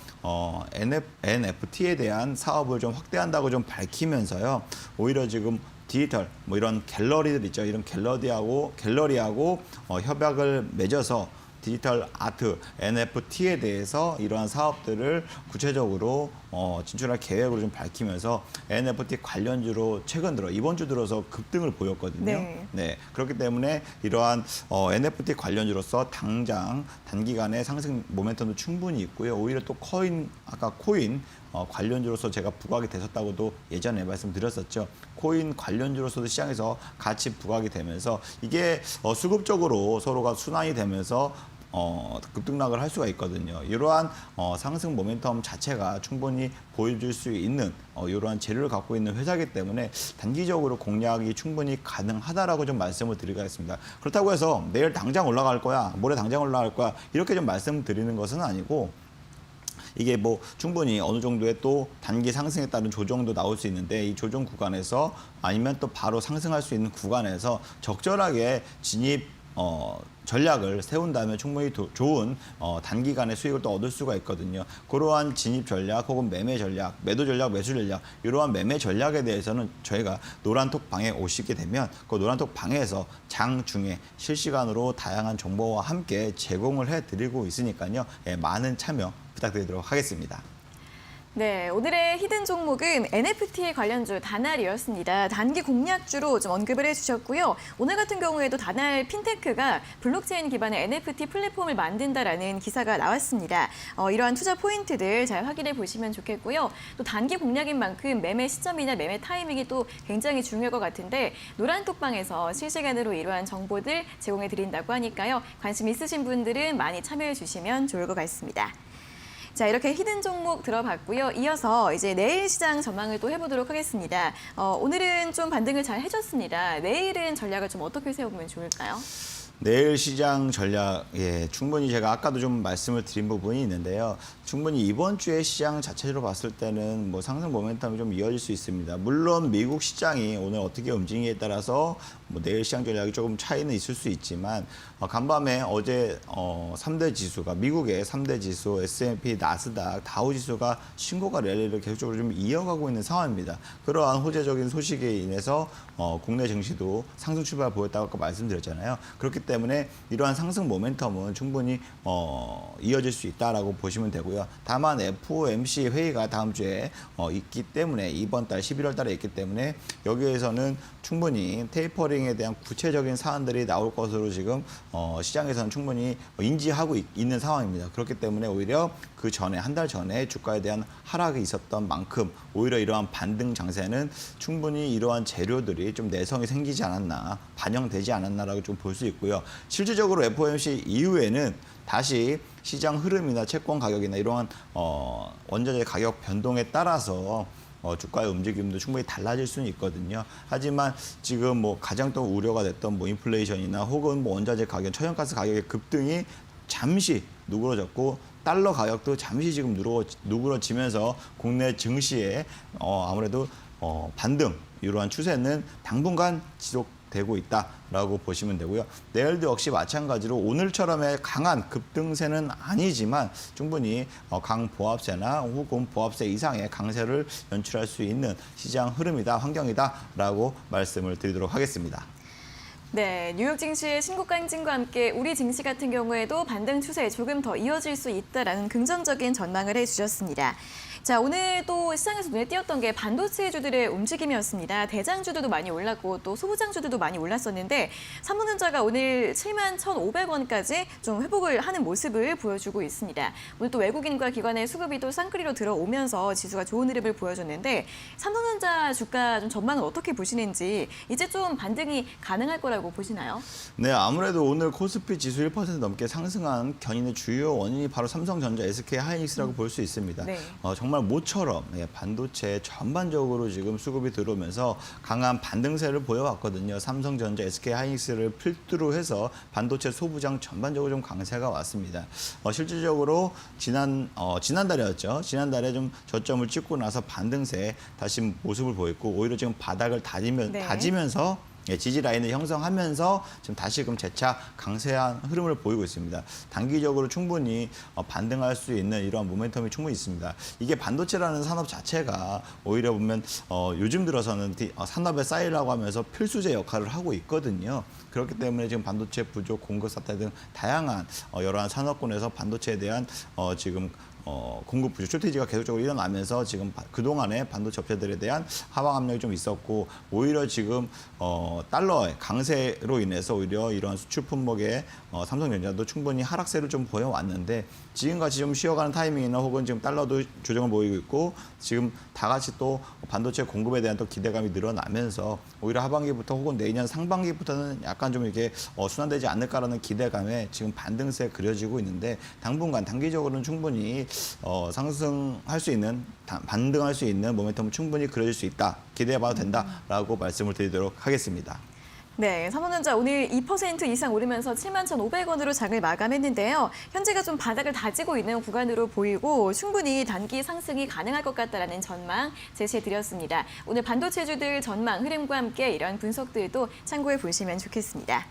NFT에 대한 사업을 좀 확대한다고 좀 밝히면서요. 오히려 지금 디지털 뭐 이런 갤러리들 있죠. 이런 갤러리하고 협약을 맺어서 디지털 아트, NFT에 대해서 이러한 사업들을 구체적으로 진출할 계획을 좀 밝히면서 NFT 관련주로 최근 들어 이번 주 들어서 급등을 보였거든요. 네. 그렇기 때문에 이러한 NFT 관련주로서 당장 단기간에 상승 모멘텀도 충분히 있고요. 오히려 또 코인 관련주로서 제가 부각이 되셨다고도 예전에 말씀드렸었죠. 코인 관련주로서도 시장에서 같이 부각이 되면서 이게 수급적으로 서로가 순환이 되면서 급등락을 할 수가 있거든요. 이러한 상승 모멘텀 자체가 충분히 보여줄 수 있는 이러한 재료를 갖고 있는 회사이기 때문에 단기적으로 공략이 충분히 가능하다라고 좀 말씀을 드리겠습니다. 그렇다고 해서 내일 당장 올라갈 거야, 모레 당장 올라갈 거야 이렇게 좀 말씀드리는 것은 아니고 이게 뭐 충분히 어느 정도의 또 단기 상승에 따른 조정도 나올 수 있는데 이 조정 구간에서 아니면 또 바로 상승할 수 있는 구간에서 적절하게 진입 전략을 세운다면 충분히 좋은 단기간의 수익을 또 얻을 수가 있거든요. 그러한 진입 전략 혹은 매매 전략, 매도 전략, 매수 전략 이러한 매매 전략에 대해서는 저희가 노란톡 방에 오시게 되면 그 노란톡 방에서 장중에 실시간으로 다양한 정보와 함께 제공을 해드리고 있으니까요. 많은 참여 부탁드리도록 하겠습니다. 네, 오늘의 히든 종목은 NFT 관련주 다날이었습니다. 단기 공략주로 좀 언급을 해주셨고요. 오늘 같은 경우에도 다날 핀테크가 블록체인 기반의 NFT 플랫폼을 만든다라는 기사가 나왔습니다. 이러한 투자 포인트들 잘 확인해 보시면 좋겠고요. 또 단기 공략인 만큼 매매 시점이나 매매 타이밍이 또 굉장히 중요할 것 같은데 노란톡방에서 실시간으로 이러한 정보들 제공해 드린다고 하니까요. 관심 있으신 분들은 많이 참여해 주시면 좋을 것 같습니다. 자, 이렇게 히든 종목 들어봤고요. 이어서 이제 내일 시장 전망을 또 해보도록 하겠습니다. 오늘은 좀 반등을 잘 해줬습니다. 내일은 전략을 좀 어떻게 세워보면 좋을까요? 내일 시장 전략, 충분히 제가 아까도 좀 말씀을 드린 부분이 있는데요. 충분히 이번 주의 시장 자체로 봤을 때는 뭐 상승 모멘텀이 좀 이어질 수 있습니다. 물론 미국 시장이 오늘 어떻게 움직이기에 따라서 뭐 내일 시장 전략이 조금 차이는 있을 수 있지만 간밤에 어제 3대 지수가 미국의 3대 지수 S&P, 나스닥, 다우 지수가 신고가 랠리를 계속적으로 좀 이어가고 있는 상황입니다. 그러한 호재적인 소식에 인해서 국내 증시도 상승 출발 보였다고 아까 말씀드렸잖아요. 그렇기 때문에 이러한 상승 모멘텀은 충분히 이어질 수 있다라고 보시면 되고요. 다만 FOMC 회의가 다음 주에 있기 때문에 이번 달 11월 달에 있기 때문에 여기에서는 충분히 테이퍼링에 대한 구체적인 사안들이 나올 것으로 지금 시장에서는 충분히 인지하고 있는 상황입니다. 그렇기 때문에 오히려 그 전에 한 달 전에 주가에 대한 하락이 있었던 만큼 오히려 이러한 반등 장세는 충분히 이러한 재료들이 좀 내성이 생기지 않았나, 반영되지 않았나라고 좀 볼 수 있고요. 실질적으로 FOMC 이후에는 다시 시장 흐름이나 채권 가격이나 이러한 원자재 가격 변동에 따라서 주가의 움직임도 충분히 달라질 수는 있거든요. 하지만 지금 뭐 가장 또 우려가 됐던 뭐 인플레이션이나 혹은 뭐 원자재 가격, 천연가스 가격의 급등이 잠시 누그러졌고 달러 가격도 잠시 지금 누그러지면서 국내 증시에 아무래도 반등 이러한 추세는 당분간 지속되고 있다라고 보시면 되고요. 내일도 역시 마찬가지로 오늘처럼의 강한 급등세는 아니지만 충분히 강보합세나 혹은 보합세 이상의 강세를 연출할 수 있는 시장 흐름이다, 환경이다라고 말씀을 드리도록 하겠습니다. 네, 뉴욕 증시의 신고가 행진과 함께 우리 증시 같은 경우에도 반등 추세 조금 더 이어질 수 있다라는 긍정적인 전망을 해주셨습니다. 자, 오늘 또 시장에서 눈에 띄었던 게 반도체주들의 움직임이었습니다. 대장주들도 많이 올랐고 또 소부장주들도 많이 올랐었는데 삼성전자가 오늘 71,500원까지 좀 회복을 하는 모습을 보여주고 있습니다. 오늘 또 외국인과 기관의 수급이 또 쌍끌이로 들어오면서 지수가 좋은 흐름을 보여줬는데 삼성전자 주가 좀 전망은 어떻게 보시는지 이제 좀 반등이 가능할 거라고 보시나요? 네, 아무래도 오늘 코스피 지수 1% 넘게 상승한 견인의 주요 원인이 바로 삼성전자, SK 하이닉스라고 볼 수 있습니다. 네. 정말 모처럼 반도체 전반적으로 지금 수급이 들어오면서 강한 반등세를 보여왔거든요. 삼성전자, SK 하이닉스를 필두로 해서 반도체 소부장 전반적으로 좀 강세가 왔습니다. 실질적으로 지난달이었죠. 지난달에 좀 저점을 찍고 나서 반등세 다시 모습을 보였고 오히려 지금 바닥을 다지면서 지지 라인을 형성하면서 지금 다시금 재차 강세한 흐름을 보이고 있습니다. 단기적으로 충분히 반등할 수 있는 이러한 모멘텀이 충분히 있습니다. 이게 반도체라는 산업 자체가 오히려 보면 요즘 들어서는 산업의 쌀이라고 하면서 필수제 역할을 하고 있거든요. 그렇기 때문에 지금 반도체 부족, 공급 사태 등 다양한 여러한 산업군에서 반도체에 대한 지금 공급 부족, 쇼티지가 계속적으로 일어나면서 지금 그동안에 반도체 업체들에 대한 하방 압력이 좀 있었고 오히려 지금 달러의 강세로 인해서 오히려 이러한 수출 품목의 삼성전자도 충분히 하락세를 좀 보여왔는데 지금같이 좀 쉬어가는 타이밍이나 혹은 지금 달러도 조정을 보이고 있고 지금 다 같이 또 반도체 공급에 대한 또 기대감이 늘어나면서 오히려 하반기부터 혹은 내년 상반기부터는 약간 좀 이렇게 순환되지 않을까라는 기대감에 지금 반등세 그려지고 있는데 당분간 단기적으로는 충분히 상승할 수 있는, 반등할 수 있는 모멘텀은 충분히 그려질 수 있다. 기대해봐도 된다라고 말씀을 드리도록 하겠습니다. 네, 삼성전자 오늘 2% 이상 오르면서 71,500원으로 장을 마감했는데요. 현재가 좀 바닥을 다지고 있는 구간으로 보이고 충분히 단기 상승이 가능할 것 같다라는 전망 제시해드렸습니다. 오늘 반도체주들 전망 흐름과 함께 이런 분석들도 참고해 보시면 좋겠습니다.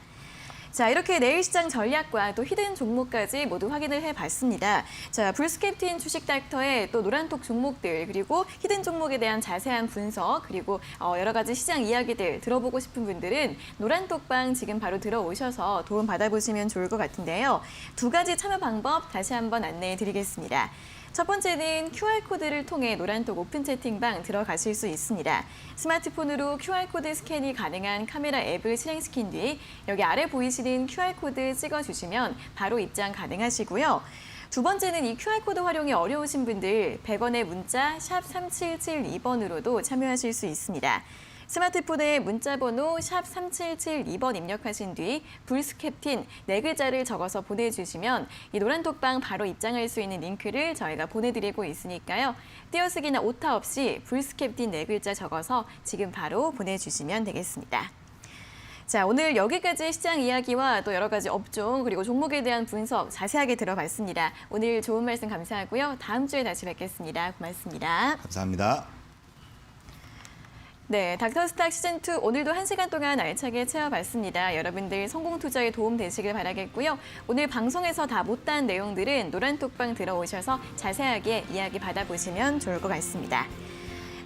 자, 이렇게 내일 시장 전략과 또 히든 종목까지 모두 확인을 해봤습니다. 자, 브루스캡틴 주식 닥터의 또 노란톡 종목들 그리고 히든 종목에 대한 자세한 분석 그리고 여러 가지 시장 이야기들 들어보고 싶은 분들은 노란톡방 지금 바로 들어오셔서 도움 받아보시면 좋을 것 같은데요. 두 가지 참여 방법 다시 한번 안내해 드리겠습니다. 첫 번째는 QR코드를 통해 노란톡 오픈 채팅방 들어가실 수 있습니다. 스마트폰으로 QR코드 스캔이 가능한 카메라 앱을 실행시킨 뒤 여기 아래 보이시는 QR코드 찍어주시면 바로 입장 가능하시고요. 두 번째는 이 QR코드 활용이 어려우신 분들 100원의 문자 샵 3772번으로도 참여하실 수 있습니다. 스마트폰에 문자번호 샵 3772번 입력하신 뒤 불스캡틴 4글자를 적어서 보내주시면 이 노란톡방 바로 입장할 수 있는 링크를 저희가 보내드리고 있으니까요. 띄어쓰기나 오타 없이 불스캡틴 4글자 적어서 지금 바로 보내주시면 되겠습니다. 자, 오늘 여기까지 시장 이야기와 또 여러 가지 업종 그리고 종목에 대한 분석 자세하게 들어봤습니다. 오늘 좋은 말씀 감사하고요. 다음 주에 다시 뵙겠습니다. 고맙습니다. 감사합니다. 네, 닥터스탁 시즌2 오늘도 1시간 동안 알차게 채워봤습니다. 여러분들 성공 투자에 도움 되시길 바라겠고요. 오늘 방송에서 다 못한 내용들은 노란톡방 들어오셔서 자세하게 이야기 받아보시면 좋을 것 같습니다.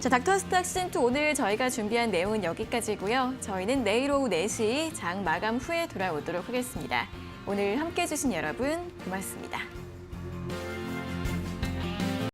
자, 닥터스탁 시즌2 오늘 저희가 준비한 내용은 여기까지고요. 저희는 내일 오후 4시 장 마감 후에 돌아오도록 하겠습니다. 오늘 함께해 주신 여러분 고맙습니다.